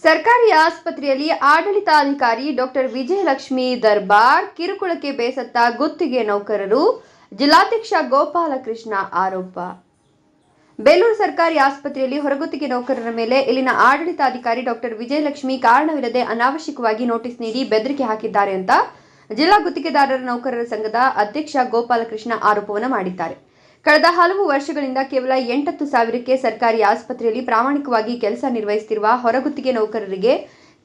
ಸರ್ಕಾರಿ ಆಸ್ಪತ್ರೆಯಲ್ಲಿ ಆಡಳಿತಾಧಿಕಾರಿ ಡಾಕ್ಟರ್ ವಿಜಯಲಕ್ಷ್ಮಿ ದರ್ಬಾರ್ ಕಿರುಕುಳಕ್ಕೆ ಬೇಸತ್ತ ಗುತ್ತಿಗೆ ನೌಕರರು, ಜಿಲ್ಲಾಧ್ಯಕ್ಷ ಗೋಪಾಲಕೃಷ್ಣ ಆರೋಪ. ಬೇಲೂರು ಸರ್ಕಾರಿ ಆಸ್ಪತ್ರೆಯಲ್ಲಿ ಹೊರಗುತ್ತಿಗೆ ನೌಕರರ ಮೇಲೆ ಇಲ್ಲಿನ ಆಡಳಿತಾಧಿಕಾರಿ ಡಾಕ್ಟರ್ ವಿಜಯಲಕ್ಷ್ಮಿ ಕಾರಣವಿಲ್ಲದೆ ಅನಾವಶ್ಯಕವಾಗಿ ನೋಟಿಸ್ ನೀಡಿ ಬೆದರಿಕೆ ಹಾಕಿದ್ದಾರೆ ಅಂತ ಜಿಲ್ಲಾ ಗುತ್ತಿಗೆದಾರರ ನೌಕರರ ಸಂಘದ ಅಧ್ಯಕ್ಷ ಗೋಪಾಲಕೃಷ್ಣ ಆರೋಪವನ್ನು ಮಾಡಿದ್ದಾರೆ. ಕಳೆದ ಹಲವು ವರ್ಷಗಳಿಂದ ಕೇವಲ 8,000ಕ್ಕೆ ಸರ್ಕಾರಿ ಆಸ್ಪತ್ರೆಯಲ್ಲಿ ಪ್ರಾಮಾಣಿಕವಾಗಿ ಕೆಲಸ ನಿರ್ವಹಿಸುತ್ತಿರುವ ಹೊರಗುತ್ತಿಗೆ ನೌಕರರಿಗೆ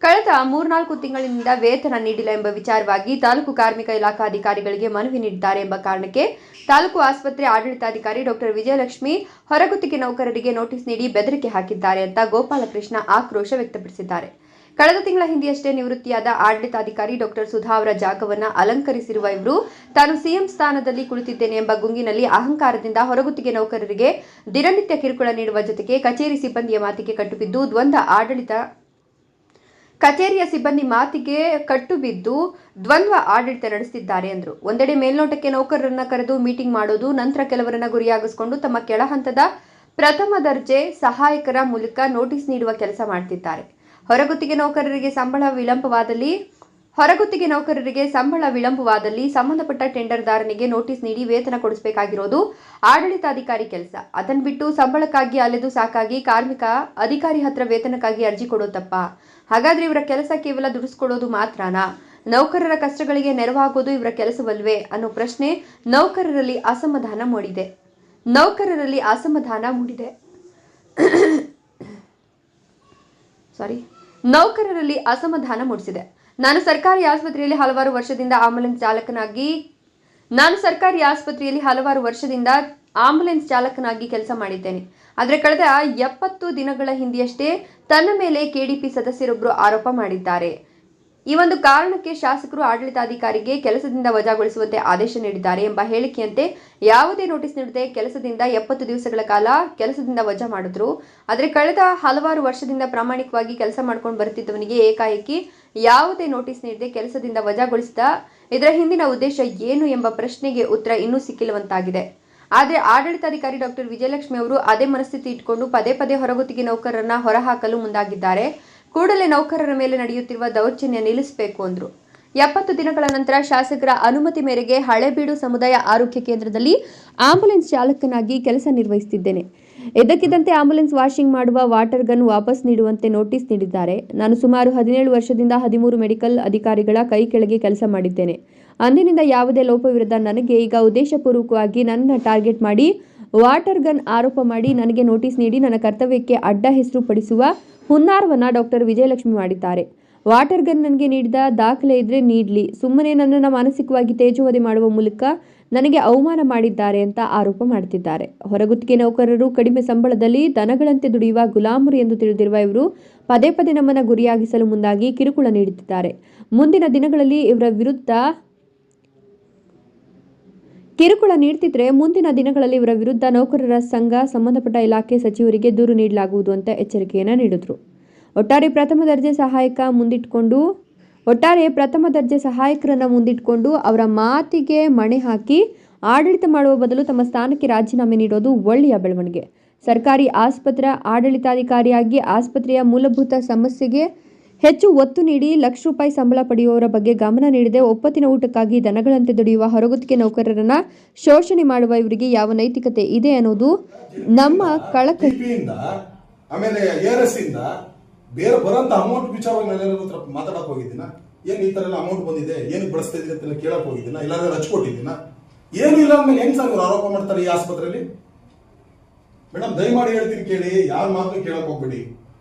ಕಳೆದ 3-4 ತಿಂಗಳಿನಿಂದ ವೇತನ ನೀಡಿಲ್ಲ ಎಂಬ ವಿಚಾರವಾಗಿ ತಾಲೂಕು ಕಾರ್ಮಿಕ ಇಲಾಖಾಧಿಕಾರಿಗಳಿಗೆ ಮನವಿ ನೀಡಿದ್ದಾರೆ ಎಂಬ ಕಾರಣಕ್ಕೆ ತಾಲೂಕು ಆಸ್ಪತ್ರೆ ಆಡಳಿತಾಧಿಕಾರಿ ಡಾಕ್ಟರ್ ವಿಜಯಲಕ್ಷ್ಮಿ ಹೊರಗುತ್ತಿಗೆ ನೌಕರರಿಗೆ ನೋಟಿಸ್ ನೀಡಿ ಬೆದರಿಕೆ ಹಾಕಿದ್ದಾರೆ ಅಂತ ಗೋಪಾಲಕೃಷ್ಣ ಆಕ್ರೋಶ ವ್ಯಕ್ತಪಡಿಸಿದ್ದಾರೆ. ಕಳೆದ ತಿಂಗಳ ಹಿಂದೆಯಷ್ಟೇ ನಿವೃತ್ತಿಯಾದ ಆಡಳಿತಾಧಿಕಾರಿ ಡಾಕ್ಟರ್ ಸುಧಾ ಅವರ ಜಾಗವನ್ನು ಅಲಂಕರಿಸಿರುವ ಇವರು ತಾನು ಸಿಎಂ ಸ್ಥಾನದಲ್ಲಿ ಕುಳಿತಿದ್ದೇನೆ ಎಂಬ ಗುಂಗಿನಲ್ಲಿ ಅಹಂಕಾರದಿಂದ ಹೊರಗುತ್ತಿಗೆ ನೌಕರರಿಗೆ ದಿನನಿತ್ಯ ಕಿರುಕುಳ ನೀಡುವ ಜೊತೆಗೆ ಕಚೇರಿಯ ಸಿಬ್ಬಂದಿ ಮಾತಿಗೆ ದ್ವಂದ್ವ ಆಡಳಿತ ನಡೆಸುತ್ತಿದ್ದಾರೆ ಎಂದರು. ಒಂದೆಡೆ ಮೇಲ್ನೋಟಕ್ಕೆ ನೌಕರರನ್ನ ಕರೆದು ಮೀಟಿಂಗ್ ಮಾಡೋದು, ನಂತರ ಕೆಲವರನ್ನ ಗುರಿಯಾಗಿಸಿಕೊಂಡು ತಮ್ಮ ಕೆಳ ಹಂತದ ಪ್ರಥಮ ದರ್ಜೆ ಸಹಾಯಕರ ಮೂಲಕ ನೋಟಿಸ್ ನೀಡುವ ಕೆಲಸ ಮಾಡುತ್ತಿದ್ದಾರೆ. ಹೊರಗುತ್ತಿಗೆ ನೌಕರರಿಗೆ ಸಂಬಳ ವಿಳಂಬವಾದಲ್ಲಿ ಸಂಬಂಧಪಟ್ಟ ಟೆಂಡರ್ದಾರನಿಗೆ ನೋಟಿಸ್ ನೀಡಿ ವೇತನ ಕೊಡಿಸಬೇಕಾಗಿರೋದು ಆಡಳಿತಾಧಿಕಾರಿ ಕೆಲಸ. ಅದನ್ನು ಬಿಟ್ಟು ಸಂಬಳಕ್ಕಾಗಿ ಅಲೆದು ಸಾಕಾಗಿ ಕಾರ್ಮಿಕ ಅಧಿಕಾರಿ ಹತ್ರ ವೇತನಕ್ಕಾಗಿ ಅರ್ಜಿ ಕೊಡೋದು ತಪ್ಪ? ಹಾಗಾದ್ರೆ ಇವರ ಕೆಲಸ ಕೇವಲ ದುಡಿಸ್ಕೊಡೋದು ಮಾತ್ರನಾ? ನೌಕರರ ಕಷ್ಟಗಳಿಗೆ ನೆರವಾಗೋದು ಇವರ ಕೆಲಸವಲ್ವೇ ಅನ್ನೋ ಪ್ರಶ್ನೆ ನೌಕರರಲ್ಲಿ ಅಸಮಾಧಾನ ಮೂಡಿಸಿದೆ. ನಾನು ಸರ್ಕಾರಿ ಆಸ್ಪತ್ರೆಯಲ್ಲಿ ಹಲವಾರು ವರ್ಷದಿಂದ ಆಂಬುಲೆನ್ಸ್ ಚಾಲಕನಾಗಿ ಕೆಲಸ ಮಾಡಿದ್ದೇನೆ. ಆದರೆ ಕಳೆದ 70 ದಿನಗಳ ಹಿಂದೆಯಷ್ಟೇ ತನ್ನ ಮೇಲೆ ಕೆಡಿಪಿ ಸದಸ್ಯರೊಬ್ಬರು ಆರೋಪ ಮಾಡಿದ್ದಾರೆ. ಈ ಒಂದು ಕಾರಣಕ್ಕೆ ಶಾಸಕರು ಆಡಳಿತಾಧಿಕಾರಿಗೆ ಕೆಲಸದಿಂದ ವಜಾಗೊಳಿಸುವಂತೆ ಆದೇಶ ನೀಡಿದ್ದಾರೆ ಎಂಬ ಹೇಳಿಕೆಯಂತೆ ಯಾವುದೇ ನೋಟಿಸ್ ನೀಡದೆ ಕೆಲಸದಿಂದ 70 ದಿವಸಗಳ ಕಾಲ ಕೆಲಸದಿಂದ ವಜಾ ಮಾಡಿದ್ರು. ಆದರೆ ಕಳೆದ ಹಲವಾರು ವರ್ಷದಿಂದ ಪ್ರಾಮಾಣಿಕವಾಗಿ ಕೆಲಸ ಮಾಡ್ಕೊಂಡು ಬರುತ್ತಿದ್ದವನಿಗೆ ಏಕಾಏಕಿ ಯಾವುದೇ ನೋಟಿಸ್ ನೀಡದೆ ಕೆಲಸದಿಂದ ವಜಾಗೊಳಿಸಿದ ಇದರ ಹಿಂದಿನ ಉದ್ದೇಶ ಏನು ಎಂಬ ಪ್ರಶ್ನೆಗೆ ಉತ್ತರ ಇನ್ನೂ ಸಿಕ್ಕಿಲ್ಲವಂತಾಗಿದೆ. ಆದರೆ ಆಡಳಿತಾಧಿಕಾರಿ ಡಾಕ್ಟರ್ ವಿಜಯಲಕ್ಷ್ಮಿ ಅವರು ಅದೇ ಮನಸ್ಥಿತಿ ಇಟ್ಕೊಂಡು ಪದೇ ಪದೇ ಹೊರಗುತ್ತಿಗೆ ನೌಕರರನ್ನ ಹೊರಹಾಕಲು ಮುಂದಾಗಿದ್ದಾರೆ. ಕೂಡಲೇ ನೌಕರರ ಮೇಲೆ ನಡೆಯುತ್ತಿರುವ ದೌರ್ಜನ್ಯ ನಿಲ್ಲಿಸಬೇಕು ಅಂದರು. 70 ದಿನಗಳ ನಂತರ ಶಾಸಕರ ಅನುಮತಿ ಮೇರೆಗೆ ಹಳೇಬೀಡು ಸಮುದಾಯ ಆರೋಗ್ಯ ಕೇಂದ್ರದಲ್ಲಿ ಆಂಬುಲೆನ್ಸ್ ಚಾಲಕನಾಗಿ ಕೆಲಸ ನಿರ್ವಹಿಸುತ್ತಿದ್ದೇನೆ. ಇದ್ದಕ್ಕಿದ್ದಂತೆ ಆಂಬುಲೆನ್ಸ್ ವಾಷಿಂಗ್ ಮಾಡುವ ವಾಟರ್ ಗನ್ ವಾಪಸ್ ನೀಡುವಂತೆ ನೋಟಿಸ್ ನೀಡಿದ್ದಾರೆ. ನಾನು ಸುಮಾರು 17 ವರ್ಷದಿಂದ 13 ಮೆಡಿಕಲ್ ಅಧಿಕಾರಿಗಳ ಕೈ ಕೆಳಗೆ ಕೆಲಸ ಮಾಡಿದ್ದೇನೆ. ಅಂದಿನಿಂದ ಯಾವುದೇ ಲೋಪವಿರದ ನನಗೆ ಈಗ ಉದ್ದೇಶಪೂರ್ವಕವಾಗಿ ನನ್ನ ಟಾರ್ಗೆಟ್ ಮಾಡಿ ವಾಟರ್ ಗನ್ ಆರೋಪ ಮಾಡಿ ನನಗೆ ನೋಟಿಸ್ ನೀಡಿ ನನ್ನ ಕರ್ತವ್ಯಕ್ಕೆ ಅಡ್ಡ ಹೆಸರು ಪಡಿಸುವ ಹುನ್ನಾರವನ್ನು ಡಾಕ್ಟರ್ ವಿಜಯಲಕ್ಷ್ಮಿ ಮಾಡಿದ್ದಾರೆ. ವಾಟರ್ ಗನ್ ನನಗೆ ನೀಡಿದ ದಾಖಲೆ ಇದ್ರೆ ನೀಡಲಿ, ಸುಮ್ಮನೆ ನನ್ನನ್ನು ಮಾನಸಿಕವಾಗಿ ತೇಜೋವಧೆ ಮಾಡುವ ಮೂಲಕ ನನಗೆ ಅವಮಾನ ಮಾಡಿದ್ದಾರೆ ಅಂತ ಆರೋಪ ಮಾಡುತ್ತಿದ್ದಾರೆ. ಹೊರಗುತ್ತಿಗೆ ನೌಕರರು ಕಡಿಮೆ ಸಂಬಳದಲ್ಲಿ ದನಗಳಂತೆ ದುಡಿಯುವ ಗುಲಾಮರು ಎಂದು ತಿಳಿದಿರುವ ಇವರು ಪದೇ ಪದೇ ನಮ್ಮನ್ನು ಗುರಿಯಾಗಿಸಲು ಮುಂದಾಗಿ ಕಿರುಕುಳ ನೀಡುತ್ತಿದ್ದಾರೆ. ಮುಂದಿನ ದಿನಗಳಲ್ಲಿ ಇವರ ವಿರುದ್ಧ ನೌಕರರ ಸಂಘ ಸಂಬಂಧಪಟ್ಟ ಇಲಾಖೆ ಸಚಿವರಿಗೆ ದೂರು ನೀಡಲಾಗುವುದು ಅಂತ ಎಚ್ಚರಿಕೆಯನ್ನು ನೀಡಿದರು. ಒಟ್ಟಾರೆ ಪ್ರಥಮ ದರ್ಜೆ ಸಹಾಯಕರನ್ನು ಮುಂದಿಟ್ಟುಕೊಂಡು ಅವರ ಮಾತಿಗೆ ಮಣೆ ಹಾಕಿ ಆಡಳಿತ ಮಾಡುವ ಬದಲು ತಮ್ಮ ಸ್ಥಾನಕ್ಕೆ ರಾಜೀನಾಮೆ ನೀಡೋದು ಒಳ್ಳೆಯ ಬೆಳವಣಿಗೆ. ಸರ್ಕಾರಿ ಆಸ್ಪತ್ರೆ ಆಡಳಿತಾಧಿಕಾರಿಯಾಗಿ ಆಸ್ಪತ್ರೆಯ ಮೂಲಭೂತ ಸಮಸ್ಯೆಗೆ ಹೆಚ್ಚು ಒತ್ತು ನೀಡಿ ಲಕ್ಷ ರೂಪಾಯಿ ಸಂಬಳ ಪಡೆಯುವವರ ಬಗ್ಗೆ ಗಮನ ನೀಡದೆ ಒಪ್ಪತ್ತಿನ ಊಟಕ್ಕಾಗಿ ದನಗಳಂತೆ ದುಡಿಯುವ ಹೊರಗುತ್ತಿಗೆ ನೌಕರರನ್ನ ಶೋಷಣೆ ಮಾಡುವ ಇವರಿಗೆ ಯಾವ ನೈತಿಕತೆ ಇದೆ ಅನ್ನೋದು ನಮ್ಮ ಕಳಕ. ಆಮೇಲೆ ARS ಇಂದ ಬೇರೆ ಬರೋಂತ ಅಮೌಂಟ್ ವಿಚಾರವಾಗಿ ಮಾತಾಡಕ್ ಹೋಗಿದ್ದೀನ? ಏನ್ ಈ ತರ ಎಲ್ಲ ಅಮೌಂಟ್ ಬಂದಿದೆ, ಏನಕ್ಕೆ ಬಳಸ್ತಾ ಇದ್ದೀನಿ ಅಂತ ಕೇಳಕ್ ಹೋಗಿದ್ದೀನ? ಇಲ್ಲಾಂದ್ರೆ ಹಚ್ಕೊಟ್ಟಿದ್ದೀನ? ಏನು ಇಲ್ಲ ಅಂದ್ಮೇಲೆ ಹೆಂಗ್ ಸರ್ ಇವ್ರು ಆರೋಪ ಮಾಡ್ತಾರೆ ಈ ಆಸ್ಪತ್ರೆಯಲ್ಲಿ? ಮೇಡಮ್ ದಯಮಾಡಿ ಹೇಳ್ತೀನಿ ಕೇಳಿ, ಯಾರ ಮಾತನ್ನು ಕೇಳಕ್ ಹೋಗ್ಬೇಡಿ.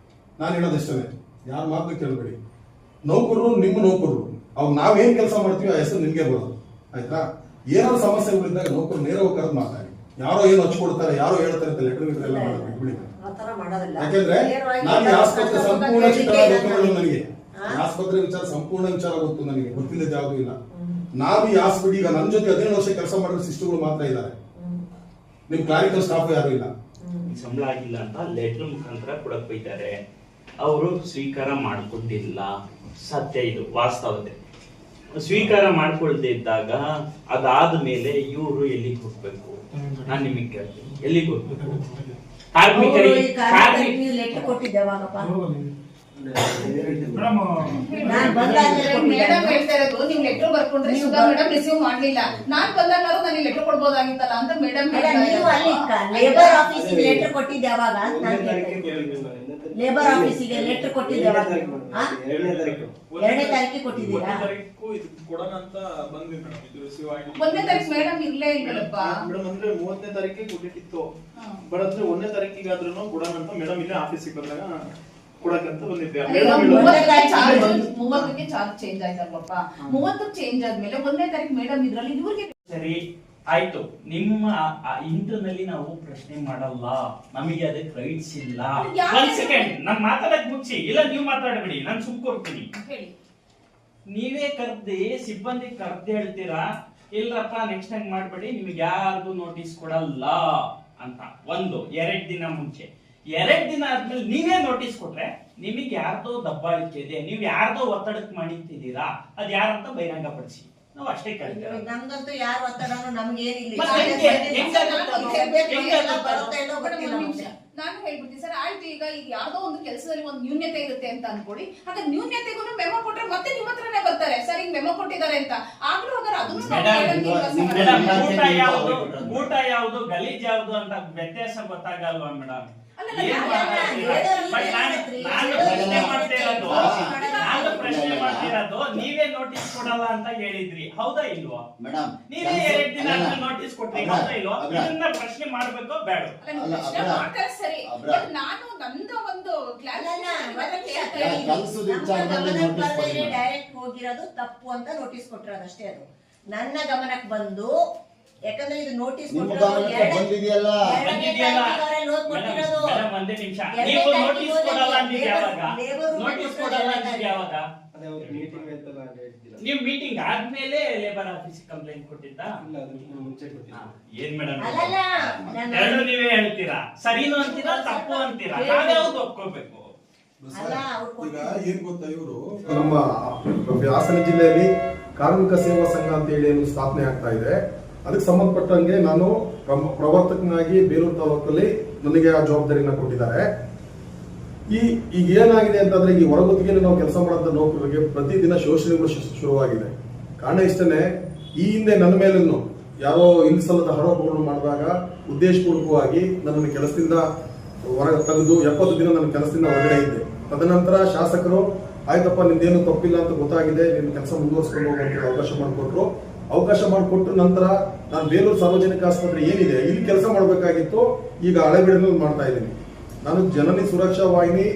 ನಾನು ಹೇಳೋದಷ್ಟೇ, ಯಾರ ಮಾತನ್ನು ಕೇಳಬೇಡಿ. ನೌಕರರು ನಿಮ್ಮ ನೌಕರರು, ಅವಾಗ ನಾವೇನ್ ಕೆಲಸ ಮಾಡ್ತೀವಿ ಆ ಹೆಸರು ನಿಮ್ಗೆ ಬರೋದು, ಆಯ್ತಾ? ಏನಾದ್ರು ಸಮಸ್ಯೆಗಳಿದ್ದಾಗ ನೌಕರು ನೇರವಾಗಿ ಕರೆದು ಮಾತಾಡಿ. ಯಾರೋ ಏನು ಹಚ್ಕೊಡ್ತಾರೆ, ಯಾರೋ ಹೇಳ್ತಾರೆ ಅಂತ ಲೆಟರ್ ಎಲ್ಲ ಬಿಟ್ಬಿಡಿ. ಯಾಕೆಂದ್ರೆ ನಾನು ಈ ಆಸ್ಪತ್ರೆ ಸಂಪೂರ್ಣ ಚಿತ್ರ ಗೊತ್ತು, ನನಗೆ ಆಸ್ಪತ್ರೆ ವಿಚಾರ ಸಂಪೂರ್ಣ ವಿಚಾರ ಗೊತ್ತು, ನನಗೆ ಗೊತ್ತಿಲ್ಲದ ಯಾವ್ದು ಇಲ್ಲ. ನಾವು ಈ ಆಸ್ಪತ್ರೆ ಈಗ ನನ್ನ ಜೊತೆ 17 ವರ್ಷ ಕೆಲಸ ಮಾಡಿರೋ ಸಿಸ್ಟರ್ಗಳು ಮಾತ್ರ ಇದ್ದಾರೆ, ನಿಮ್ ಕ್ಲಾರಿಕಲ್ ಸ್ಟಾಫ್ ಯಾರು ಇಲ್ಲ. ಸಂಬಳ ಆಗಿಲ್ಲ ಅಂತ ಲೆಟರ್ ಮುಖಾಂತರ ಕೊಡಕ್ ಬೈತಾರೆ. ಅವರು ಸ್ವೀಕಾರ ಮಾಡ್ಕೊಂಡಿಲ್ಲ, ಸತ್ಯ, ಇದು ವಾಸ್ತವತೆ. ಸ್ವೀಕಾರ ಮಾಡ್ಕೊಳ್ದೇ ಇದ್ದಾಗ ಅದಾದ ಮೇಲೆ ಇವರು ಎಲ್ಲಿಗೆ ಹೋಗ್ಬೇಕು? ನಾನು ನಿಮಗೆ ಕೇಳ್ತೀನಿ, ಎಲ್ಲಿಗೆ ಹೋಗ್ಬೇಕು? ನಾನ್ ಬಂದಾದ್ಮೇಲೆ ಮೇಡಮ್ ಹೇಳ್ತಾ ಇರೋದು ನೀವು ಲೆಟರ್ ಬರ್ಕೊಂಡ್ರೆ ಸುಧಾ ಮೇಡಮ್ ರಿಸೀವ್ ಮಾಡ್ಲಿಲ್ಲ. ನಾನ್ ಬಂದಾಗ ನನಗೆ ಲೆಟರ್ ಕೊಡ್ಬೋದಾಗಿತ್ತಲ್ಲ ಅಂತ ಮೇಡಮ್ ನೀವು ಅಲ್ಲಿ ಲೇಬರ್ ಆಫೀಸಿಗೆ ಲೆಟರ್ ಕೊಟ್ಟಿದ್ದೆ ಯಾವಾಗ? ಲೇಬರ್ ಆಫೀಸಿಗೆ ಲೆಟರ್ ಕೊಟ್ಟಿದ್ದೆ ಯಾವಾಗ? 2ನೇ ತಾರೀಕಿಗೆ ಕೊಟ್ಟಿದ್ದೀರಾ? ಕೊಡೋಣ ಅಂತ ಬಂದ್ವಿ ಮೇಡಮ್. ಇದು ರಿಸೀವ್ ಆಗಿ 1ನೇ ತಾರೀಕು ಮೇಡಮ್ ಇರ್ಲೇ ಇಲ್ಲಪ್ಪ ಮೇಡಮ್. ಅಂದ್ರೆ 30ನೇ ತಾರೀಕಿಗೆ ಕೊಡ್ಲಿಕ್ಕಿತ್ತು, ಬಟ್ ಅಂದ್ರೆ 1ನೇ ತಾರೀಕಿಗಾದ್ರೂ ಕೊಡೋಣ ಅಂತ ಮೇಡಮ್ ಇಲ್ಲೇ ಆಫೀಸಿಗೆ ಬಂದಾಗ ಕೊಡಕ್ಕಂತ ಬಂದಿದ್ದೆ. 30ಕ್ಕೆ ಚಾರ್ಜ್ ಚೇಂಜ್ ಆಯ್ತಲ್ವಪ್ಪ. 30ಕ್ಕೆ ಚೇಂಜ್ ಆದ್ಮೇಲೆ 1ನೇ ತಾರೀಕು ಮೇಡಮ್ ಇದ್ರಲ್ಲಿ ಇವ್ರಿಗೆ ಸರಿ ಆಯ್ತು. ನಿಮ್ಮ ಇಂಟರ್ನಲ್ಲಿ ನಾವು ಪ್ರಶ್ನೆ ಮಾಡಲ್ಲ, ನಮಗೆ ಅದಕ್ಕೆ ರೈಟ್ಸ್ ಇಲ್ಲ. ಒಂದ್ ಸೆಕೆಂಡ್, ನಾನ್ ಮಾತಾಡಕ್ ಮುಚ್ಚಿ, ಇಲ್ಲ ನೀವು ಮಾತಾಡಬೇಡಿ, ನಾನು ಸುಮ್ಕೊಡ್ತೀನಿ. ಹೇಳಿ. ನೀವೇ ಕರ್ದಿ ಸಿಬ್ಬಂದಿ ಕರ್ದಿ ಹೇಳ್ತೀರಾ ಇಲ್ಲಪ್ಪ ನೆಕ್ಸ್ಟ್ ಟೈಮ್ ಮಾಡ್ಬೇಡಿ, ನಿಮ್ಗೆ ಯಾರಿಗೂ ನೋಟಿಸ್ ಕೊಡಲ್ಲ ಅಂತ. 2 ದಿನ ಮುಂಚೆ, 2 ದಿನ ಆದ್ಮೇಲೆ ನೀವೇ ನೋಟಿಸ್ ಕೊಟ್ರೆ ನಿಮಗೆ ಯಾರ್ದೋ ದಬ್ಬಾಳಿಕೆ ಇದೆ, ನೀವು ಯಾರ್ದೋ ಒತ್ತಡಕ್ಕೆ ಮಾಡಿದ್ದೀರಾ, ಅದ್ ಯಾರಂತ ಬಹಿರಂಗ ಪಡಿಸಿ. ನಾವು ಅಷ್ಟೇ ಕೇಳ್ತೇವೆ. ನಮ್ಗಂತೂ ಯಾರು ಒತ್ತಡನೂ ನಮ್ಗೆ ಏನಿಲ್ಲ. ನಾನು ಹೇಳ್ಬಿಡ್ತೀನಿ ಸರ್, ಆಯ್ತು ಈಗ ಯಾವ್ದೋ ಒಂದು ಕೆಲಸದಲ್ಲಿ ಒಂದು ನ್ಯೂನ್ಯತೆ ಇರುತ್ತೆ ಅಂತ ಅನ್ಕೊಳ್ಳಿ. ಹಾಗಾದ್ರೆ ನ್ಯೂನ್ಯತೆಗೂ ಮೆಮೊ ಕೊಟ್ರೆ ಮತ್ತೆ ನಿಮ್ಮ ಹತ್ರನೇ ಬರ್ತಾರೆ, ಸರ್ ಈಗ ಮೆಮೊ ಕೊಟ್ಟಿದ್ದಾರೆ ಅಂತ. ಆಗ್ಲೂ ಹಾಗಾದ್ರೆ ಅದನ್ನು ಊಟ ಯಾವುದು ಗಲೀಜ್ ಯಾವುದು ಅಂತ ವ್ಯತ್ಯಾಸ ಗೊತ್ತಾಗಲ್ವಾ ಮೇಡಮ್? ಪ್ರಶ್ನೆ ಮಾಡ್ತಿರೋದು ನೀವೇ ನೋಟಿಸ್ ಕೊಡಲ್ಲ ಅಂತ ಹೇಳಿದ್ರಿ, ಹೌದಾ ಇಲ್ವಾ? ನೀವೇ 2 ದಿನ ನೋಟಿಸ್ ಕೊಟ್ರಿ, ಹೌದಾ ಇಲ್ವಾ? ಇದನ್ನ ಪ್ರಶ್ನೆ ಮಾಡ್ಬೇಕೋ ಬೇಡ? ಸರಿ, ನಾನು ನಂದು ಒಂದು ಡೈರೆಕ್ಟ್ ಹೋಗಿರೋದು ತಪ್ಪು ಅಂತ ನೋಟಿಸ್ ಕೊಟ್ಟಿರೋದು ಅಷ್ಟೇ. ಅದು ನನ್ನ ಗಮನಕ್ಕೆ ಬಂದು, ಯಾಕಂದ್ರೆ ಇದು ನೋಟಿಸ್ ಬಂದಿದೆಯಲ್ಲ. ಒಂದೇ ನಿಮಿಷ, ನೀವು ನೋಟಿಸ್ ಕೊಡಲ್ಲ ಅಂದಿದ್ದು ಯಾವಾಗ? ನೋಟಿಸ್ ಕೊಡಲ್ಲ ಅಂದಿದ್ದು ಯಾವಾಗ? ನೀವು ಮೀಟಿಂಗ್ ಆದ್ಮೇಲೆ ಲೇಬರ್ ಆಫೀಸ್ ಕಂಪ್ಲೇಂಟ್ ಕೊಟ್ಟಿದ್ದ? ಏನ್ ಮೇಡಮ್, ಎರಡು ನೀವೇ ಹೇಳ್ತೀರಾ, ಸರಿನೂ ಅಂತೀರಾ ತಪ್ಪು ಅಂತೀರಾ, ನಾವ್ಯಾವ್ದು ಒಪ್ಕೋಬೇಕು? ಈಗ ಏನ್ ಗೊತ್ತಾ, ಇವರು ನಮ್ಮ ಹಾಸನ ಜಿಲ್ಲೆಯಲ್ಲಿ ಕಾರ್ಮಿಕ ಸೇವಾ ಸಂಘ ಅಂತ ಹೇಳಿ ಏನು ಸ್ಥಾಪನೆ ಆಗ್ತಾ ಇದೆ. ಅದಕ್ಕೆ ಸಂಬಂಧಪಟ್ಟಂಗೆ ನಾನು ಪ್ರವರ್ತಕನಾಗಿ ಬೇಲೂರು ತಾಲೂಕಲ್ಲಿ ನನಗೆ ಆ ಜವಾಬ್ದಾರಿನ ಕೊಟ್ಟಿದ್ದಾರೆ. ಈಗ ಏನಾಗಿದೆ ಅಂತಂದ್ರೆ, ಈ ಹೊರಗುತ್ತಿಗೆಯಲ್ಲಿ ನಾವು ಕೆಲಸ ಮಾಡುವಂತ ನೌಕರರಿಗೆ ಪ್ರತಿದಿನ ಶೋಷಣೆಗಳು ಶುರುವಾಗಿದೆ. ಕಾರಣ ಇಷ್ಟನೇ, ಈ ಹಿಂದೆ ನನ್ನ ಮೇಲೂ ಯಾರೋ ಇಲ್ಲಿಸಲ್ಲದ ಆರೋಪಗಳನ್ನು ಮಾಡಿದಾಗ ಉದ್ದೇಶಪೂರ್ವಕವಾಗಿ ನನ್ನನ್ನು ಕೆಲಸದಿಂದ ಹೊರಗೆ ತೆಗೆದು 70 ದಿನ ನನ್ನ ಕೆಲಸದಿಂದ ಹೊರಗಡೆ ಇದ್ದೆ. ತದನಂತರ ಶಾಸಕರು ಆಯ್ತಪ್ಪ ನಿಂದೇನು ತಪ್ಪಿಲ್ಲ ಅಂತ ಗೊತ್ತಾಗಿದೆ, ನಿನ್ನ ಕೆಲಸ ಮುಂದುವರಿಸಿಕೊಂಡು ಹೋಗುವಂತ ಅವಕಾಶ ಮಾಡಿಕೊಟ್ರು. ನಂತರ ನಾನು ಬೇಲೂರು ಸಾರ್ವಜನಿಕ ಆಸ್ಪತ್ರೆ ಏನಿದೆ ಇಲ್ಲಿ ಕೆಲಸ ಮಾಡಬೇಕಾಗಿತ್ತು, ಈಗ ಹಳೆಬೀಡಿನಲ್ಲಿ ಮಾಡ್ತಾ ಇದ್ದೀನಿ. ನಾನು ಜನನಿ ಸುರಕ್ಷಾ ವಾಹಿನಿ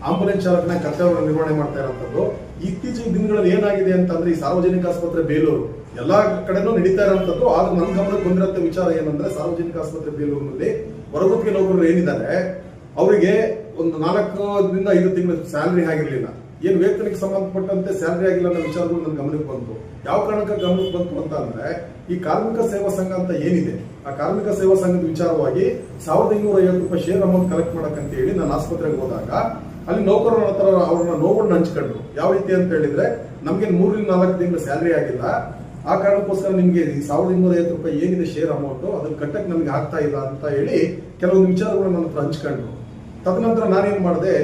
ಆಂಬುಲೆನ್ಸ್ ಚಾಲಕನ ಕರ್ತವ್ಯ ನಿರ್ವಹಣೆ ಮಾಡ್ತಾ ಇರೋಂಥದ್ದು. ಇತ್ತೀಚಿನ ದಿನಗಳಲ್ಲಿ ಏನಾಗಿದೆ ಅಂತಂದ್ರೆ, ಈ ಸಾರ್ವಜನಿಕ ಆಸ್ಪತ್ರೆ ಬೇಲೂರು ಎಲ್ಲಾ ಕಡೆನೂ ನಡೀತಾ ಇರೋಂಥದ್ದು. ಆದ್ರೆ ನನ್ನ ಗಮನಕ್ಕೆ ಬಂದಿರೋ ವಿಚಾರ ಏನಂದ್ರೆ, ಸಾರ್ವಜನಿಕ ಆಸ್ಪತ್ರೆ ಬೇಲೂರಿನಲ್ಲಿ ಹೊರಗುತ್ತಿಗೆ ನೌಕರರು ಏನಿದ್ದಾರೆ ಅವರಿಗೆ ಒಂದು 4ರಿಂದ 5 ತಿಂಗಳ ಸ್ಯಾಲರಿ ಆಗಿರ್ಲಿಲ್ಲ. ಏನ್ ವೇತನಕ್ಕೆ ಸಂಬಂಧಪಟ್ಟಂತೆ ಸ್ಯಾಲರಿ ಆಗಿಲ್ಲ ಅನ್ನೋ ವಿಚಾರಗಳು ನನ್ನ ಗಮನಕ್ಕೆ ಬಂತು. ಯಾವ ಕಾರಣಕ್ಕೆ ಗಮನಕ್ಕೆ ಬಂತು ಅಂತ ಅಂದ್ರೆ, ಈ ಕಾರ್ಮಿಕ ಸೇವಾ ಸಂಘ ಅಂತ ಏನಿದೆ, ಆ ಕಾರ್ಮಿಕ ಸೇವಾ ಸಂಘದ ವಿಚಾರವಾಗಿ 1550 ರೂಪಾಯಿ ಶೇರ್ ಅಮೌಂಟ್ ಕಲೆಕ್ಟ್ ಮಾಡಕ್ಕಂತ ಹೇಳಿ ನಾನು ಆಸ್ಪತ್ರೆಗೆ ಹೋದಾಗ ಅಲ್ಲಿ ನೌಕರರ ಹತ್ರ ಅವ್ರನ್ನ ನೋವನ್ನು ಹಂಚ್ಕೊಂಡ್ರು. ಯಾವ ರೀತಿ ಅಂತ ಹೇಳಿದ್ರೆ, ನಮ್ಗೆ 3ರಿಂದ 4 ತಿಂಗಳ ಸ್ಯಾಲರಿ ಆಗಿಲ್ಲ, ಆ ಕಾರಣಕ್ಕೋಸ್ಕರ ನಿಮ್ಗೆ 1550 ರೂಪಾಯಿ ಏನಿದೆ ಶೇರ್ ಅಮೌಂಟ್ ಅದನ್ನ ಕಟ್ಟಕ್ಕೆ ನಮ್ಗೆ ಆಗ್ತಾ ಇಲ್ಲ ಅಂತ ಹೇಳಿ ಕೆಲವೊಂದು ವಿಚಾರಗಳು ನನ್ನ ಹತ್ರ ಹಂಚ್ಕೊಂಡ್ರು. ತದನಂತರ ನಾನೇನ್ ಮಾಡಿದೆ,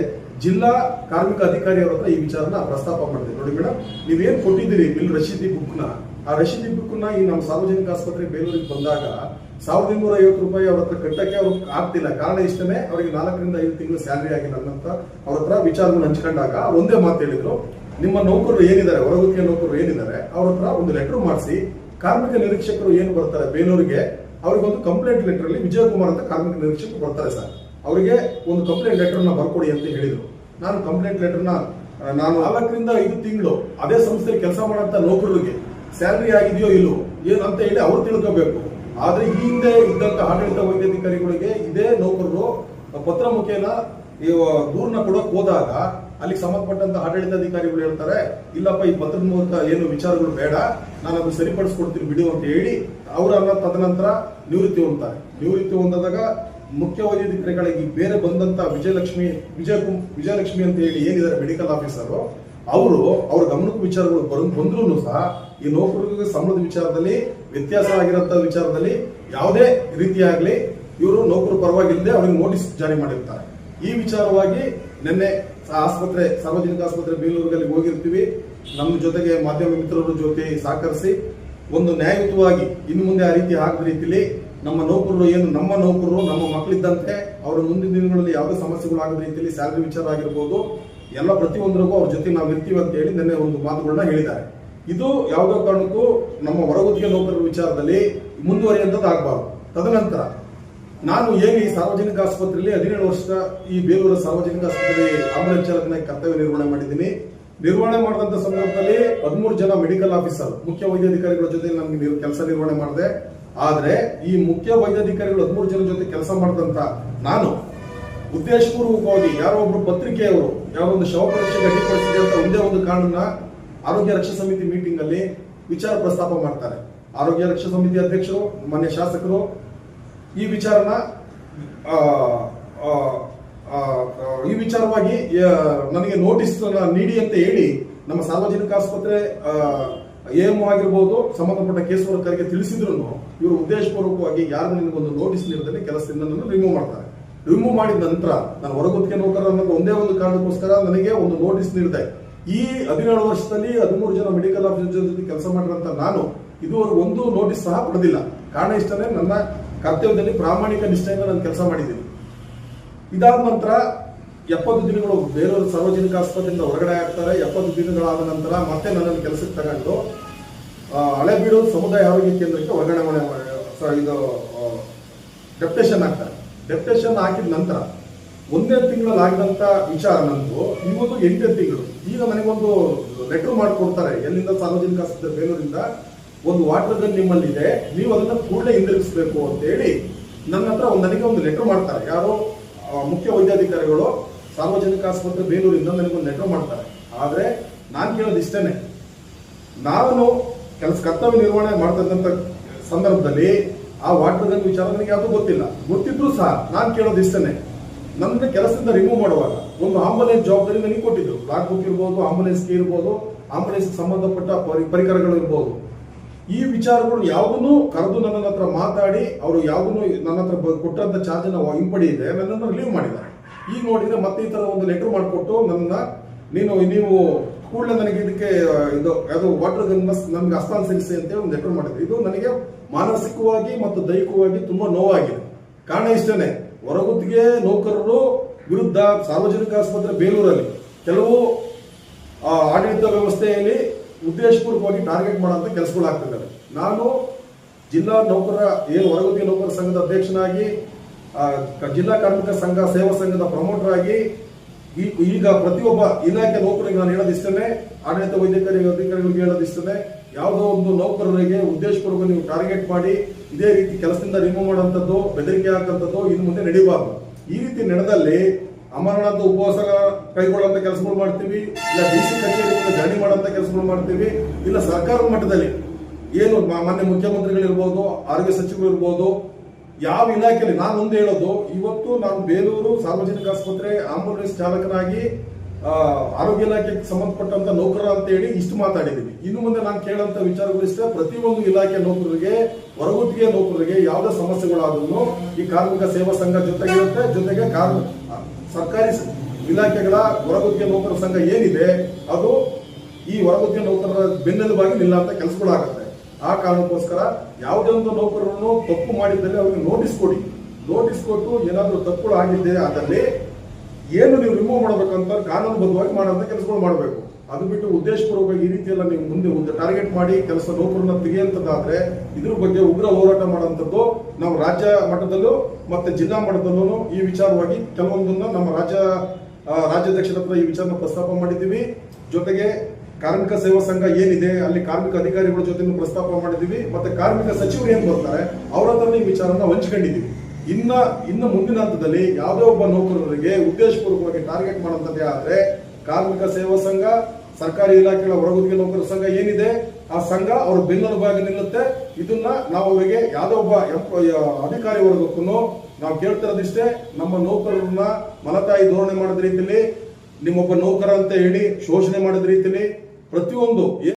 ಜಿಲ್ಲಾ ಕಾರ್ಮಿಕ ಅಧಿಕಾರಿ ಅವರ ಹತ್ರ ಈ ವಿಚಾರನ ಪ್ರಸ್ತಾಪ ಮಾಡಿದೆ. ನೋಡಿ ಮೇಡಮ್, ನೀವೇನ್ ಕೊಟ್ಟಿದ್ದೀರಿ ಬಿಲ್ ರಶೀದಿ ಬುಕ್ನ, ಆ ರಶೀದಿ ಬುಕ್ನ ಈ ನಮ್ಮ ಸಾರ್ವಜನಿಕ ಆಸ್ಪತ್ರೆ ಬೇಲೂರಿಗೆ ಬಂದಾಗ 1250 ರೂಪಾಯಿ ಅವ್ರ ಹತ್ರ ಕಟ್ಟಕ್ಕೆ ಅವ್ರಿಗೆ ಆಗ್ತಿಲ್ಲ. ಕಾರಣ ಇಷ್ಟನೇ, ಅವರಿಗೆ 4ರಿಂದ 5 ತಿಂಗಳು ಸ್ಯಾಲರಿ ಆಗಿಲ್ಲ ಅನ್ನಂತ ಅವ್ರ ಹತ್ರ ವಿಚಾರವನ್ನು ಹಂಚ್ಕೊಂಡಾಗ ಒಂದೇ ಮಾತು ಹೇಳಿದ್ರು, ನಿಮ್ಮ ನೌಕರರು ಏನಿದ್ದಾರೆ, ಹೊರಗುತ್ತಿಗೆ ನೌಕರರು ಏನಿದ್ದಾರೆ ಅವ್ರ ಹತ್ರ ಒಂದು ಲೆಟರ್ ಮಾಡಿಸಿ, ಕಾರ್ಮಿಕ ನಿರೀಕ್ಷಕರು ಏನು ಬರ್ತಾರೆ ಬೇಲೂರಿಗೆ, ಅವ್ರಿಗೊಂದು ಕಂಪ್ಲೇಂಟ್ ಲೆಟರ್ ಅಲ್ಲಿ ವಿಜಯಕುಮಾರ್ ಅಂತ ಕಾರ್ಮಿಕ ನಿರೀಕ್ಷಕರು ಬರ್ತಾರೆ ಸರ್, ಅವರಿಗೆ ಒಂದು ಕಂಪ್ಲೇಂಟ್ ಲೆಟರ್ ನ ಬರ್ಕೊಡಿ ಅಂತ ಹೇಳಿದ್ರು. ನಾನು ಕಂಪ್ಲೇಂಟ್ ಲೆಟರ್ ನಾನು 4ರಿಂದ 5 ತಿಂಗಳು ಅದೇ ಸಂಸ್ಥೆಯಲ್ಲಿ ಕೆಲಸ ಮಾಡುವಂತ ನೌಕರರಿಗೆ ಸ್ಯಾಲರಿ ಆಗಿದೆಯೋ ಇಲ್ಲೋ ಏನಂತ ಹೇಳಿ ಅವ್ರು ತಿಳ್ಕೋಬೇಕು. ಆದ್ರೆ ಈ ಹಿಂದೆ ಇದ್ದಂತ ಆಡಳಿತ ವೈದ್ಯಾಧಿಕಾರಿಗಳಿಗೆ ಇದೇ ನೌಕರರು ಪತ್ರ ಮುಖೇನ ದೂರನ್ನ ಕೊಡೋಕೆ ಹೋದಾಗ ಅಲ್ಲಿ ಸಂಬಂಧಪಟ್ಟಂತ ಆಡಳಿತಾಧಿಕಾರಿಗಳು ಹೇಳ್ತಾರೆ, ಇಲ್ಲಪ್ಪ ಈ ಪತ್ರದ ಮೂಲಕ ಏನು ವಿಚಾರಗಳು ಬೇಡ, ನಾನು ಅದು ಸರಿಪಡಿಸ್ಕೊಡ್ತೀನಿ ಬಿಡು ಅಂತ ಹೇಳಿ ಅವರನ್ನ ತದನಂತರ ನಿವೃತ್ತಿ ಹೊಂದ್ತಾರೆ. ನಿವೃತ್ತಿ ಹೊಂದಿದಾಗ ಮುಖ್ಯ ವೈದ್ಯಾಧಿಕಾರಿಗಳಿಗೆ ಬೇರೆ ಬಂದಂತ ವಿಜಯಲಕ್ಷ್ಮಿ ಅಂತ ಹೇಳಿ ಏನಿದ್ದಾರೆ ಮೆಡಿಕಲ್ ಆಫೀಸರ್, ಅವರು ಅವ್ರ ಗಮನಕ್ಕೆ ವಿಚಾರಗಳು ಬಂದ್ರು ಸಹ ಈ ನೌಕರರಿಗೆ ಸಂಬಳದ ವಿಚಾರದಲ್ಲಿ ವ್ಯತ್ಯಾಸ ಆಗಿರೋಂಥ ವಿಚಾರದಲ್ಲಿ ಯಾವುದೇ ರೀತಿಯಾಗ್ಲಿ ಇವರು ನೌಕರು ಪರವಾಗಿಲ್ಲದೆ ಅವ್ರಿಗೆ ನೋಟಿಸ್ ಜಾರಿ ಮಾಡಿರ್ತಾರೆ. ಈ ವಿಚಾರವಾಗಿ ನಿನ್ನೆ ಆಸ್ಪತ್ರೆ, ಸಾರ್ವಜನಿಕ ಆಸ್ಪತ್ರೆ ಬೇಲೂರಿಗೆ ಹೋಗಿರ್ತೀವಿ. ನಮ್ಮ ಜೊತೆಗೆ ಮಾಧ್ಯಮ ಮಿತ್ರರ ಜೊತೆ ಸಹಕರಿಸಿ ಒಂದು ನ್ಯಾಯಯುತವಾಗಿ ಇನ್ನು ಮುಂದೆ ಆ ರೀತಿ ಆಗದ ರೀತಿಯಲ್ಲಿ ನಮ್ಮ ನೌಕರರು ನಮ್ಮ ನೌಕರರು ನಮ್ಮ ಮಕ್ಕಳಿದ್ದಂತೆ ಅವರ ಮುಂದಿನ ದಿನಗಳಲ್ಲಿ ಯಾವುದೇ ಸಮಸ್ಯೆಗಳು ಆಗದ ರೀತಿಯಲ್ಲಿ ಸ್ಯಾಲರಿ ವಿಚಾರ ಆಗಿರ್ಬೋದು, ಎಲ್ಲ ಪ್ರತಿಯೊಂದರಿಗೂ ಅವ್ರ ಜೊತೆ ನಾವು ಇರ್ತೀವಿ ಅಂತ ಹೇಳಿ ನಿನ್ನೆ ಒಂದು ಮಾತುಗಳನ್ನ ಹೇಳಿದ್ದಾರೆ. ಇದು ಯಾವುದೋ ಕಾರಣಕ್ಕೂ ನಮ್ಮ ಹೊರಗುತ್ತಿಗೆ ನೌಕರರ ವಿಚಾರದಲ್ಲಿ ಮುಂದುವರಿಯುವಂಥದ್ದು ಆಗಬಾರ್ದು. ತದನಂತರ ನಾನು ಏನು ಈ ಸಾರ್ವಜನಿಕ ಆಸ್ಪತ್ರೆಯಲ್ಲಿ 17 ವರ್ಷ ಈ ಬೇಲೂರ ಸಾರ್ವಜನಿಕ ಆಸ್ಪತ್ರೆಯಲ್ಲಿ ಆಂಬುಲೆನ್ಸ್ ಚಾಲಕನಾಗಿ ಕರ್ತವ್ಯ ನಿರ್ವಹಣೆ ಮಾಡಿದ್ದೀನಿ. ನಿರ್ವಹಣೆ ಮಾಡಿದಂತ ಸಂದರ್ಭದಲ್ಲಿ 13 ಜನ ಮೆಡಿಕಲ್ ಆಫೀಸರ್, ಮುಖ್ಯ ವೈದ್ಯಾಧಿಕಾರಿಗಳ ಜೊತೆ ನಮಗೆ ಕೆಲಸ ನಿರ್ವಹಣೆ ಮಾಡಿದೆ. ಆದ್ರೆ ಈ ಮುಖ್ಯ ವೈದ್ಯಾಧಿಕಾರಿಗಳು 13 ಜನ ಜೊತೆ ಕೆಲಸ ಮಾಡಿದಂತ ನಾನು ಉದ್ದೇಶಪೂರ್ವಕವಾಗಿ ಯಾರೋ ಒಬ್ರು ಪತ್ರಿಕೆಯವರು ಯಾರೋ ಒಂದು ಶವ ಪರೀಕ್ಷೆಗೆ ಅಡ್ಡಿಪಡಿಸಿದೆ ಅಂತ ಒಂದೇ ಒಂದು ಕಾರಣನ ಆರೋಗ್ಯ ರಕ್ಷಾ ಸಮಿತಿ ಮೀಟಿಂಗ್ ಅಲ್ಲಿ ವಿಚಾರ ಪ್ರಸ್ತಾಪ ಮಾಡ್ತಾರೆ. ಆರೋಗ್ಯ ರಕ್ಷಾ ಸಮಿತಿ ಅಧ್ಯಕ್ಷರು, ಮಾನ್ಯ ಶಾಸಕರು ಈ ವಿಚಾರವಾಗಿ ನನಗೆ ನೋಟಿಸ್ ನೀಡಿ ಅಂತ ಹೇಳಿ ನಮ್ಮ ಸಾರ್ವಜನಿಕ ಆಸ್ಪತ್ರೆ ಎಎಂ ಆಗಿರ್ಬೋದು, ಸಂಬಂಧಪಟ್ಟ ಕೇಸ್ ವರ್ಕರ್ಗೆ ತಿಳಿಸಿದ್ರು ಇವರು ಉದ್ದೇಶಪೂರ್ವಕವಾಗಿ ಯಾರು ನಿನಗೊಂದು ನೋಟಿಸ್ ನೀಡದಲ್ಲಿ ಕೆಲಸದಿಂದ ನನ್ನ ರಿಮೂವ್ ಮಾಡ್ತಾರೆ. ರಿಮೂವ್ ಮಾಡಿದ ನಂತರ ನಾನು ಹೊರಗುತ್ತಿಗೆ ನೌಕರ ಅನ್ನೋದು ಒಂದೇ ಒಂದು ಕಾರಣಕ್ಕೋಸ್ಕರ ನನಗೆ ಒಂದು ನೋಟಿಸ್ ನೀಡಿದೆ. ಈ 17 ವರ್ಷದಲ್ಲಿ 13 ಜನ ಮೆಡಿಕಲ್ ಆಫೀಸರ್ ಜೊತೆ ಕೆಲಸ ಮಾಡಿದಂತ ನಾನು ಇದುವರೆಗೂ ಒಂದು ನೋಟಿಸ್ ಸಹ ಪಡೆದಿಲ್ಲ. ಕಾರಣ ಇಷ್ಟನೇ, ನನ್ನ ಕರ್ತವ್ಯದಲ್ಲಿ ಪ್ರಾಮಾಣಿಕ ನಿಷ್ಠೆಯಿಂದ ನಾನು ಕೆಲಸ ಮಾಡಿದ್ದೀನಿ. ಇದಾದ ನಂತರ 70 ದಿನಗಳು ಬೇಲೂರು ಸಾರ್ವಜನಿಕ ಆಸ್ಪತ್ರೆಯಿಂದ ಹೊರಗಡೆ ಆಗ್ತಾರೆ. 70 ದಿನಗಳಾದ ನಂತರ ಮತ್ತೆ ನನ್ನನ್ನು ಕೆಲಸಕ್ಕೆ ತಗೊಂಡು ಹಳೆಬೀಡು ಸಮುದಾಯ ಆರೋಗ್ಯ ಕೇಂದ್ರಕ್ಕೆ ವರ್ಗಾವಣೆ ಇದು ಡೆಪ್ಯುಟೇಷನ್ ಆಗ್ತಾರೆ. ಡೆಪ್ಯುಟೇಷನ್ ಹಾಕಿದ ನಂತರ 1ನೇ ತಿಂಗಳಲ್ಲಿ ಆಗಿದಂತ ವಿಚಾರ ನಂದು ಇವತ್ತು 8ನೇ ತಿಂಗಳು. ಈಗ ನನಗೊಂದು ಲೆಟರ್ ಮಾಡಿಕೊಡ್ತಾರೆ, ಎಲ್ಲಿಂದ ಸಾರ್ವಜನಿಕ ಆಸ್ಪತ್ರೆ ಬೇಲೂರಿಂದ ಒಂದು ವಾಟರ್ ಗನ್ ನಿಮ್ಮಲ್ಲಿದೆ, ನೀವು ಅದನ್ನ ಕೂಡಲೇ ಹಿಂದಿರುಗಿಸಬೇಕು ಅಂತ ಹೇಳಿ ನನ್ನ ಹತ್ರ ನನಗೆ ಒಂದು ಲೆಟರ್ ಮಾಡ್ತಾರೆ. ಯಾರೋ ಮುಖ್ಯ ವೈದ್ಯಾಧಿಕಾರಿಗಳು ಸಾರ್ವಜನಿಕ ಆಸ್ಪತ್ರೆ ಬೇಲೂರಿಂದ ನನಗೊಂದು ಲೆಟರ್ ಮಾಡ್ತಾರೆ. ಆದ್ರೆ ನಾನು ಕೇಳೋದು ಇಷ್ಟೇನೆ, ನಾನು ಕರ್ತವ್ಯ ನಿರ್ವಹಣೆ ಮಾಡ್ತಕ್ಕಂಥ ಸಂದರ್ಭದಲ್ಲಿ ಆ ವಾಟರ್ ಗನ್ ವಿಚಾರ ನನಗೆ ಯಾವುದು ಗೊತ್ತಿದ್ರು ಸಹ ನಾನು ಕೇಳೋದು ಇಷ್ಟೇನೆ, ನನ್ನ ಕೆಲಸದಿಂದ ರಿಮೂವ್ ಮಾಡುವಾಗ ಒಂದು ಆಂಬುಲೆನ್ಸ್ ಜವಾಬ್ದಾರಿ ನನಗೆ ಕೊಟ್ಟಿದ್ರು. ಲಾಕ್ ಬುಕ್ ಇರ್ಬೋದು, ಆಂಬುಲೆನ್ಸ್ ಇರ್ಬೋದು, ಆಂಬುಲೆನ್ಸ್ ಸಂಬಂಧಪಟ್ಟ ಪರಿಕರಗಳು ಇರ್ಬೋದು. ಈ ವಿಚಾರಗಳು ಯಾವುದನ್ನು ಕರೆದು ನನ್ನ ಹತ್ರ ಮಾತಾಡಿ ಅವರು ಯಾವುದನ್ನು ನನ್ನ ಹತ್ರ ಕೊಟ್ಟಂತ ಚಾರ್ಜ್ ಹಿಂಪಡೆಯಿದೆ ನನ್ನನ್ನು ರಿಲೀವ್ ಮಾಡಿದ್ದಾರೆ. ಈಗ ನೋಡಿದ್ರೆ ಮತ್ತೆ ಈ ತರ ಒಂದು ಲೆಟರ್ ಮಾಡಿಕೊಟ್ಟು ನೀವು ಕೂಡಲೇ ನನಗೆ ಇದಕ್ಕೆ ಇದು ಯಾವುದು ವಾಟರ್ ಗನ್ ನನ್ಗೆ ಹಸ್ತಾಂತರಿಸಿ ಅಂತೇಳಿ ಒಂದು ಲೆಟರ್ ಮಾಡಿದ್ರು. ಇದು ನನಗೆ ಮಾನಸಿಕವಾಗಿ ಮತ್ತು ದೈಹಿಕವಾಗಿ ತುಂಬಾ ನೋವಾಗಿದೆ. ಕಾರಣ ಇಷ್ಟೇನೆ, ಹೊರಗುತ್ತಿಗೆ ನೌಕರರು ವಿರುದ್ಧ ಸಾರ್ವಜನಿಕ ಆಸ್ಪತ್ರೆ ಬೇಲೂರಲ್ಲಿ ಕೆಲವು ಆಡಳಿತ ವ್ಯವಸ್ಥೆಯಲ್ಲಿ ಉದ್ದೇಶಪೂರ್ವಕವಾಗಿ ಟಾರ್ಗೆಟ್ ಮಾಡುವಂತ ಕೆಲಸಗಳು ಆಗ್ತಿದ್ದಾರೆ. ನಾನು ಜಿಲ್ಲಾ ನೌಕರ ಹೊರಗುತ್ತಿಗೆ ನೌಕರ ಸಂಘದ ಅಧ್ಯಕ್ಷನಾಗಿ, ಜಿಲ್ಲಾ ಕಾರ್ಮಿಕ ಸಂಘ ಸೇವಾ ಸಂಘದ ಪ್ರಮೋಟರ್ ಆಗಿ ಈಗ ಪ್ರತಿಯೊಬ್ಬ ಇಲಾಖೆ ನೌಕರಿಗೆ ನಾನು ಹೇಳೋದಿಷ್ಟೇ, ಆಡಳಿತ ಅಧಿಕಾರಿಗಳಿಗೆ ಹೇಳೋದಿಷ್ಟೇ, ಯಾವುದೋ ಒಂದು ನೌಕರರಿಗೆ ಉದ್ದೇಶಪೂರ್ವಕ ನೀವು ಟಾರ್ಗೆಟ್ ಮಾಡಿ ಇದೇ ರೀತಿ ಕೆಲಸದಿಂದ ರಿಮೂವ್ ಮಾಡುವಂಥದ್ದು, ಬೆದರಿಕೆ ಹಾಕುವಂಥದ್ದು ಇನ್ನು ಮುಂದೆ ನಡೀಬಾರ್ದು. ಈ ರೀತಿ ನಡೆದಲ್ಲಿ ಅಮರನಾಥ ಉಪವಾಸ ಕೈಗೊಳ್ಳುವಂತ ಕೆಲಸಗಳು ಮಾಡ್ತೀವಿ, ಇಲ್ಲ DC ಕಚೇರಿಯಿಂದ ಧರಣಿ ಮಾಡುವಂತ ಕೆಲಸಗಳು ಮಾಡ್ತೀವಿ, ಇಲ್ಲ ಸರ್ಕಾರದ ಮಟ್ಟದಲ್ಲಿ ಏನು ಮಾನ್ಯ ಮುಖ್ಯಮಂತ್ರಿಗಳಿರ್ಬೋದು, ಆರೋಗ್ಯ ಸಚಿವರು ಇರ್ಬೋದು, ಯಾವ ಇಲಾಖೆಯಲ್ಲಿ ನಾನು ಒಂದು ಹೇಳೋದು, ಇವತ್ತು ನಾನು ಬೇಲೂರು ಸಾರ್ವಜನಿಕ ಆಸ್ಪತ್ರೆ ಆಂಬುಲೆನ್ಸ್ ಚಾಲಕನಾಗಿ ಆರೋಗ್ಯ ಇಲಾಖೆಗೆ ಸಂಬಂಧಪಟ್ಟಂತ ನೌಕರ ಅಂತ ಹೇಳಿ ಇಷ್ಟು ಮಾತಾಡಿದ್ದೀನಿ. ಇನ್ನು ಮುಂದೆ ನಾನು ಕೇಳಂತ ವಿಚಾರಗಳು ಇಷ್ಟೇ, ಪ್ರತಿಯೊಂದು ಇಲಾಖೆ ನೌಕರರಿಗೆ, ಹೊರಗುತ್ತಿಗೆ ನೌಕರರಿಗೆ ಯಾವುದೇ ಸಮಸ್ಯೆಗಳಾದ್ರೂ ಈ ಕಾರ್ಮಿಕ ಸೇವಾ ಸಂಘ ಜೊತೆಗಿರುತ್ತೆ. ಜೊತೆಗೆ ಸರ್ಕಾರಿ ಇಲಾಖೆಗಳ ಹೊರಗುತ್ತಿಗೆ ನೌಕರರ ಸಂಘ ಏನಿದೆ ಅದು ಈ ಹೊರಗುತ್ತಿಗೆ ನೌಕರರ ಬೆನ್ನೆಲುಬಾಗಿ ನಿಲ್ಲಂತ ಕೆಲಸಗಳಾಗುತ್ತೆ. ಆ ಕಾರಣಕ್ಕೋಸ್ಕರ ಯಾವುದೇ ಒಂದು ನೌಕರರನ್ನು ತಪ್ಪು ಮಾಡಿದ್ದಲ್ಲಿ ಅವರಿಗೆ ನೋಟಿಸ್ ಕೊಡಿ. ನೋಟಿಸ್ ಕೊಟ್ಟು ಏನಾದರೂ ತಪ್ಪುಗಳು ಆಗಿದ್ದೆ ಅದರಲ್ಲಿ ಏನು ನೀವು ರಿಮೂವ್ ಮಾಡಬೇಕಂತ ಕಾನೂನುಬದ್ಧವಾಗಿ ಮಾಡುವಂತ ಕೆಲಸಗಳು ಮಾಡಬೇಕು. ಅದು ಬಿಟ್ಟು ಉದ್ದೇಶಪೂರ್ವಕವಾಗಿ ಈ ರೀತಿಯೆಲ್ಲ ನೀವು ಮುಂದೆ ಟಾರ್ಗೆಟ್ ಮಾಡಿ ಕೆಲಸ ನೌಕರನ್ನ ತೆಗೆಯುವಂತದ್ದಾದ್ರೆ ಇದ್ರ ಬಗ್ಗೆ ಉಗ್ರ ಹೋರಾಟ ಮಾಡುವಂಥದ್ದು ನಾವು ರಾಜ್ಯ ಮಟ್ಟದಲ್ಲೂ ಮತ್ತೆ ಜಿಲ್ಲಾ ಮಟ್ಟದಲ್ಲೂ ಈ ವಿಚಾರವಾಗಿ ಕೆಲವೊಂದನ್ನ ನಮ್ಮ ರಾಜ್ಯಾಧ್ಯಕ್ಷರ ಹತ್ರ ಈ ವಿಚಾರನ ಪ್ರಸ್ತಾಪ ಮಾಡಿದ್ದೀವಿ. ಜೊತೆಗೆ ಕಾರ್ಮಿಕ ಸೇವಾ ಸಂಘ ಏನಿದೆ ಅಲ್ಲಿ ಕಾರ್ಮಿಕ ಅಧಿಕಾರಿಗಳ ಜೊತೆ ಪ್ರಸ್ತಾಪ ಮಾಡಿದ್ದೀವಿ. ಮತ್ತೆ ಕಾರ್ಮಿಕ ಸಚಿವರು ಏನ್ ಬರ್ತಾರೆ ಅವ್ರ ಹತ್ರ ಈ ವಿಚಾರನ ಹಂಚ್ಕೊಂಡಿದ್ದೀವಿ. ಇನ್ನು ಮುಂದಿನ ಹಂತದಲ್ಲಿ ಯಾವುದೇ ಒಬ್ಬ ನೌಕರರಿಗೆ ಉದ್ದೇಶಪೂರ್ವಕವಾಗಿ ಟಾರ್ಗೆಟ್ ಮಾಡುವಂತದ್ದೇ ಆದ್ರೆ ಕಾರ್ಮಿಕ ಸೇವಾ ಸಂಘ, ಸರ್ಕಾರಿ ಇಲಾಖೆಗಳ ಹೊರಗುತ್ತಿಗೆ ನೌಕರರ ಸಂಘ ಏನಿದೆ ಆ ಸಂಘ ಅವ್ರ ಬೆನ್ನೆಲುಬಾಗಿ ನಿಲ್ಲುತ್ತೆ. ಇದನ್ನ ನಾವು ಅವರಿಗೆ ಯಾವುದೇ ಒಬ್ಬ ಅಧಿಕಾರಿ ವರ್ಗಕ್ಕೂ ನಾವು ಕೇಳ್ತಿರೋದಿಷ್ಟೇ, ನಮ್ಮ ನೌಕರರನ್ನ ಮಲತಾಯಿ ಧೋರಣೆ ಮಾಡಿದ ರೀತಿಯಲ್ಲಿ, ನಿಮ್ಮೊಬ್ಬ ನೌಕರ ಅಂತ ಹೇಳಿ ಶೋಷಣೆ ಮಾಡಿದ ರೀತಿಯಲ್ಲಿ ಪ್ರತಿಯೊಂದು